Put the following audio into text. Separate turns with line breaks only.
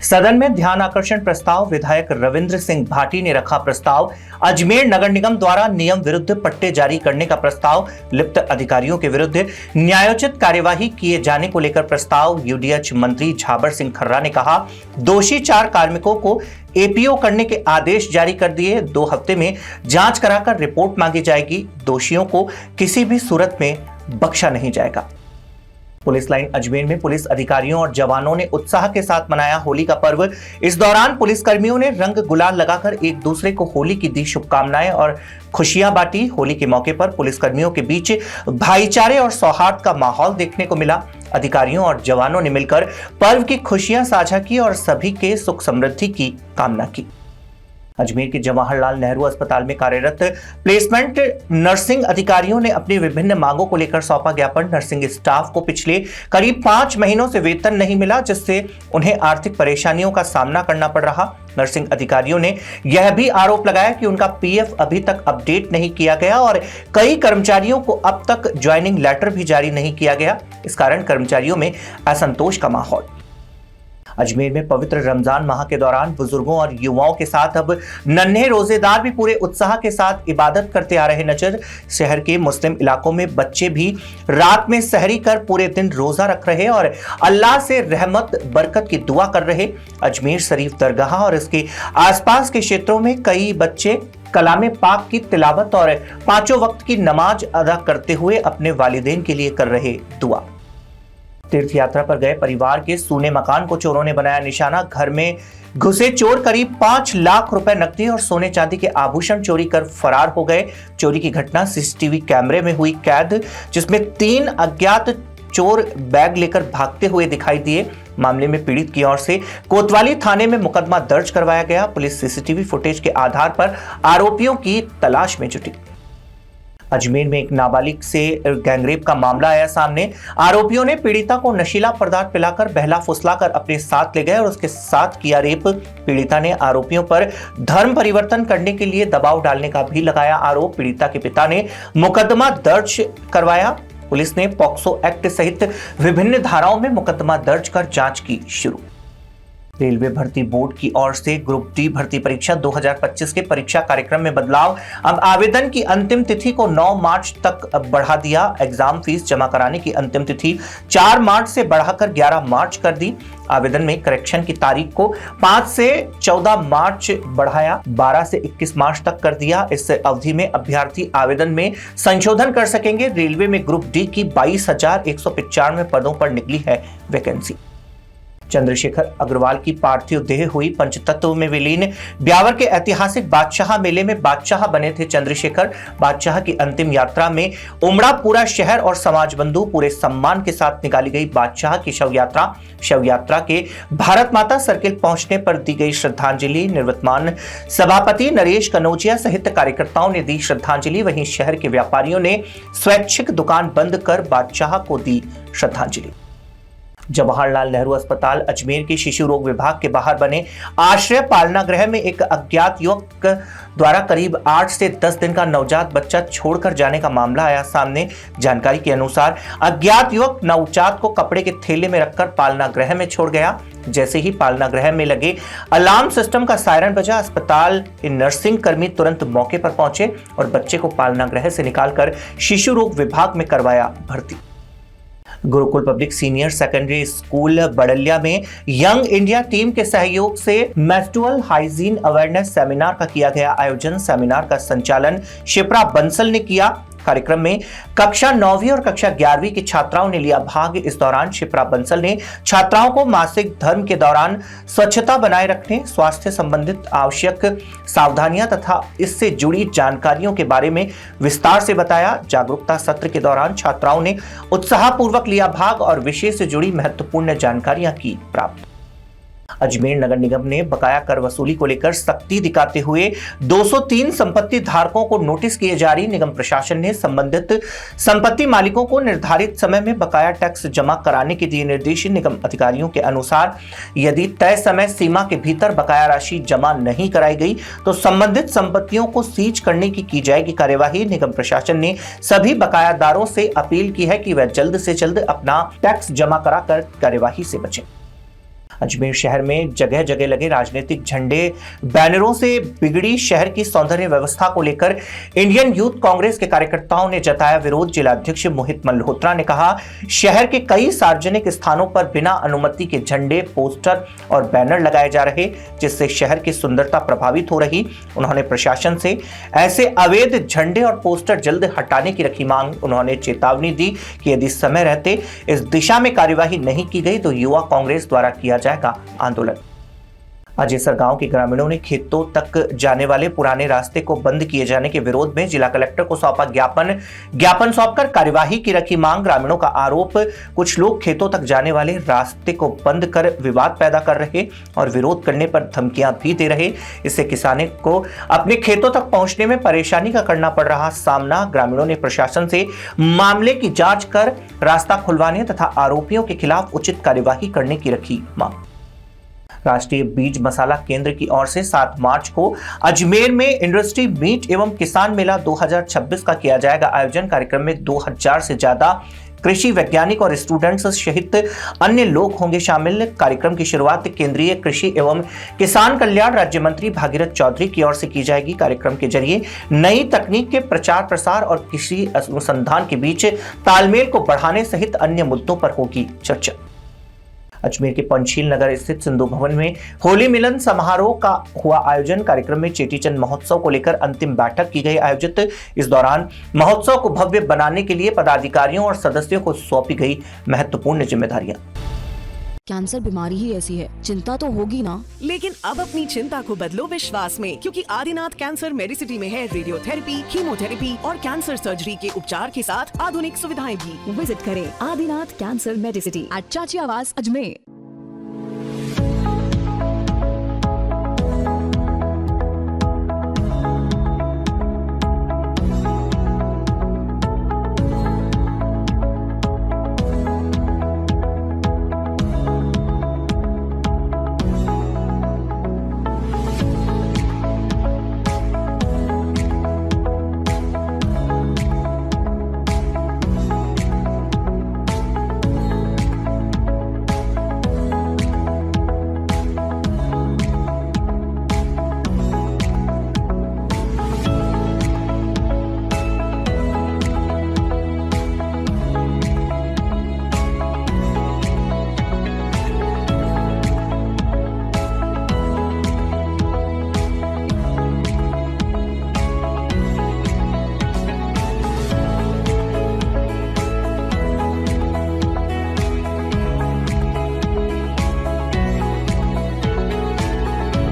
सदन में ध्यान आकर्षण प्रस्ताव। विधायक रविंद्र सिंह भाटी ने रखा प्रस्ताव। अजमेर नगर निगम द्वारा नियम विरुद्ध पट्टे जारी करने का प्रस्ताव। लिप्त अधिकारियों के विरुद्ध न्यायोचित कार्यवाही किए जाने को लेकर प्रस्ताव। यूडीएच मंत्री झाबर सिंह खर्रा ने कहा, दोषी 4 कार्मिकों को एपीओ करने के आदेश जारी कर दिए। 2 हफ्ते में जांच कराकर रिपोर्ट मांगी जाएगी। दोषियों को किसी भी सूरत में बख्शा नहीं जाएगा। पुलिस लाइन अजमेर में पुलिस अधिकारियों और जवानों ने उत्साह के साथ मनाया होली का पर्व। इस दौरान पुलिसकर्मियों ने रंग गुलाल लगाकर एक दूसरे को होली की दी शुभकामनाएं और खुशियां बांटी। होली के मौके पर पुलिसकर्मियों के बीच भाईचारे और सौहार्द का माहौल देखने को मिला। अधिकारियों और जवानों ने मिलकर पर्व की खुशियां साझा की और सभी के सुख समृद्धि की कामना की। अजमेर के जवाहरलाल नेहरू अस्पताल में कार्यरत प्लेसमेंट नर्सिंग अधिकारियों ने अपनी विभिन्न मांगों को लेकर सौंपा ज्ञापन। नर्सिंग स्टाफ को पिछले करीब 5 महीनों से वेतन नहीं मिला, जिससे उन्हें आर्थिक परेशानियों का सामना करना पड़ रहा। नर्सिंग अधिकारियों ने यह भी आरोप लगाया कि उनका पीएफ अभी तक अपडेट नहीं किया गया और कई कर्मचारियों को अब तक ज्वाइनिंग लेटर भी जारी नहीं किया गया। इस कारण कर्मचारियों में असंतोष का माहौल। अजमेर में पवित्र रमजान माह के दौरान बुजुर्गों और युवाओं के साथ अब नन्हे रोजेदार भी पूरे उत्साह के साथ इबादत करते आ रहे नजर। शहर के मुस्लिम इलाकों में बच्चे भी रात में सहरी कर पूरे दिन रोजा रख रहे और अल्लाह से रहमत बरकत की दुआ कर रहे। अजमेर शरीफ दरगाह और इसके आसपास के क्षेत्रों में कई बच्चे कलामे पाक की तिलावत और 5 वक्त की नमाज अदा करते हुए अपने वालिदैन के लिए कर रहे दुआ। तीर्थ यात्रा पर गए परिवार के सूने मकान को चोरों ने बनाया निशाना। घर में घुसे चोर करीब 5 लाख रुपए नकदी और सोने चांदी के आभूषण चोरी कर फरार हो गए। चोरी की घटना सीसीटीवी कैमरे में हुई कैद, जिसमें 3 अज्ञात चोर बैग लेकर भागते हुए दिखाई दिए। मामले में पीड़ित की ओर से कोतवाली थाने में मुकदमा दर्ज करवाया गया। पुलिस सीसीटीवी फुटेज के आधार पर आरोपियों की तलाश में जुटी। अजमेर में एक नाबालिग से गैंगरेप का मामला आया सामने। आरोपियों ने पीड़िता को नशीला पदार्थ पिलाकर बहला फुसलाकर अपने साथ ले गए और उसके साथ किया रेप। पीड़िता ने आरोपियों पर धर्म परिवर्तन करने के लिए दबाव डालने का भी लगाया आरोप। पीड़िता के पिता ने मुकदमा दर्ज करवाया। पुलिस ने पॉक्सो एक्ट सहित विभिन्न धाराओं में मुकदमा दर्ज कर जांच की शुरू। रेलवे भर्ती बोर्ड की ओर से ग्रुप डी भर्ती परीक्षा 2025 के परीक्षा कार्यक्रम में बदलाव। अब आवेदन की अंतिम तिथि को 9 मार्च तक बढ़ा दिया। एग्जाम फीस जमा कराने की अंतिम तिथि 4 मार्च से बढ़ाकर 11 मार्च कर दी। आवेदन में करेक्शन की तारीख को 5 से 14 मार्च बढ़ाया, 12 से 21 मार्च तक कर दिया। इस अवधि में अभ्यर्थी आवेदन में संशोधन कर सकेंगे। रेलवे में ग्रुप डी की 22,195 पदों पर निकली है वैकेंसी। चंद्रशेखर अग्रवाल की पार्थिव देह हुई पंचतत्व में विलीन। ब्यावर के ऐतिहासिक बादशाह मेले में बादशाह बने थे चंद्रशेखर। बादशाह की अंतिम यात्रा में उमड़ा पूरा शहर और समाज बंधु। पूरे सम्मान के साथ निकाली गई बादशाह की शव यात्रा के भारत माता सर्किल पहुंचने पर दी गई श्रद्धांजलि। निवर्तमान सभापति नरेश कनौजिया सहित कार्यकर्ताओं ने दी श्रद्धांजलि। वहीं शहर के व्यापारियों ने स्वैच्छिक दुकान बंद कर बादशाह को दी श्रद्धांजलि। जवाहरलाल नेहरू अस्पताल अजमेर के शिशु रोग विभाग के बाहर बने आश्रय पालना गृह में एक अज्ञात युवक द्वारा करीब 8 से 10 दिन का नवजात बच्चा छोड़कर जाने का मामला आया सामने। जानकारी के अनुसार अज्ञात युवक नवजात को कपड़े के थैले में रखकर पालना गृह में छोड़ गया। जैसे ही पालना गृह में लगे अलार्म सिस्टम का सायरन बजा, अस्पताल के नर्सिंग कर्मी तुरंत मौके पर पहुंचे और बच्चे को पालना गृह से निकालकर शिशु रोग विभाग में करवाया भर्ती। Gurukul public senior secondary school Badliya में यंग इंडिया टीम के सहयोग से मेंस्ट्रुअल हाइजीन अवेयरनेस सेमिनार का किया गया आयोजन। सेमिनार का संचालन शिप्रा बंसल ने किया। कार्यक्रम में कक्षा 9वीं और कक्षा 11वीं की छात्राओं ने लिया भाग। इस दौरान शिप्रा बंसल ने छात्राओं को मासिक धर्म के दौरान स्वच्छता बनाए रखने, स्वास्थ्य संबंधित आवश्यक सावधानियां तथा इससे जुड़ी जानकारियों के बारे में विस्तार से बताया। जागरूकता सत्र के दौरान छात्राओं ने उत्साहपूर्वक लिया भाग और विषय से जुड़ी महत्वपूर्ण जानकारियां की प्राप्त। अजमेर नगर निगम ने बकाया कर वसूली को लेकर सख्ती दिखाते हुए 203 संपत्ति धारकों को नोटिस किए जारी। निगम प्रशासन ने संबंधित संपत्ति मालिकों को निर्धारित समय में बकाया टैक्स जमा कराने के दिए निर्देश। निगम अधिकारियों के अनुसार यदि तय समय सीमा के भीतर बकाया राशि जमा नहीं कराई गई तो संबंधित संपत्तियों को सीज करने की जाएगी कार्यवाही। निगम प्रशासन ने सभी बकायादारों से अपील की है कि वह जल्द से जल्द अपना टैक्स जमा कराकर कार्यवाही से बचें। अजमेर शहर में जगह जगह लगे राजनीतिक झंडे बैनरों से बिगड़ी शहर की सौंदर्य व्यवस्था को लेकर इंडियन यूथ कांग्रेस के कार्यकर्ताओं ने जताया विरोध। जिला अध्यक्ष मोहित मल्होत्रा ने कहा, शहर के कई सार्वजनिक स्थानों पर बिना अनुमति के झंडे, पोस्टर और बैनर लगाए जा रहे, जिससे शहर की सुंदरता प्रभावित हो रही। उन्होंने प्रशासन से ऐसे अवैध झंडे और पोस्टर जल्द हटाने की रखी मांग। उन्होंने चेतावनी दी कि यदि समय रहते इस दिशा में कार्यवाही नहीं की गई तो युवा कांग्रेस द्वारा किया जाएगा आंदोलन। अजेसर गांव के ग्रामीणों ने खेतों तक जाने वाले पुराने रास्ते को बंद किए जाने के विरोध में जिला कलेक्टर को सौंपा ज्ञापन सौंपकर कार्यवाही की रखी मांग। ग्रामीणों का आरोप, कुछ लोग खेतों तक जाने वाले रास्ते को बंद कर विवाद पैदा कर रहे और विरोध करने पर धमकियां भी दे रहे। इससे किसानों को अपने खेतों तक पहुंचने में परेशानी का करना पड़ रहा सामना। ग्रामीणों ने प्रशासन से मामले की जांच कर रास्ता खुलवाने तथा आरोपियों के खिलाफ उचित कार्यवाही करने की रखी मांग। राष्ट्रीय बीज मसाला केंद्र की ओर से 7 मार्च को अजमेर में इंडस्ट्री मीट एवं किसान मेला 2026 का किया जाएगा आयोजन। कार्यक्रम में 2000 से ज्यादा कृषि वैज्ञानिक और स्टूडेंट्स सहित अन्य लोग होंगे शामिल। कार्यक्रम की शुरुआत केंद्रीय कृषि एवं किसान कल्याण राज्य मंत्री भागीरथ चौधरी की ओर से की जाएगी। कार्यक्रम के जरिए नई तकनीक के प्रचार प्रसार और कृषि अनुसंधान के बीच तालमेल को बढ़ाने सहित अन्य मुद्दों पर होगी चर्चा। अजमेर के पंचशील नगर स्थित सिंधु भवन में होली मिलन समारोह का हुआ आयोजन। कार्यक्रम में चेटीचंद महोत्सव को लेकर अंतिम बैठक की गई आयोजित। इस दौरान महोत्सव को भव्य बनाने के लिए पदाधिकारियों और सदस्यों को सौंपी गई महत्वपूर्ण जिम्मेदारियां।
कैंसर बीमारी ही ऐसी है, चिंता तो होगी ना।
लेकिन अब अपनी चिंता को बदलो विश्वास में, क्योंकि आदिनाथ कैंसर मेडिसिटी में है रेडियोथेरेपी, कीमोथेरेपी और कैंसर सर्जरी के उपचार के साथ आधुनिक सुविधाएं भी।
विजिट करें आदिनाथ कैंसर मेडिसिटी एट चाची आवास अजमेर।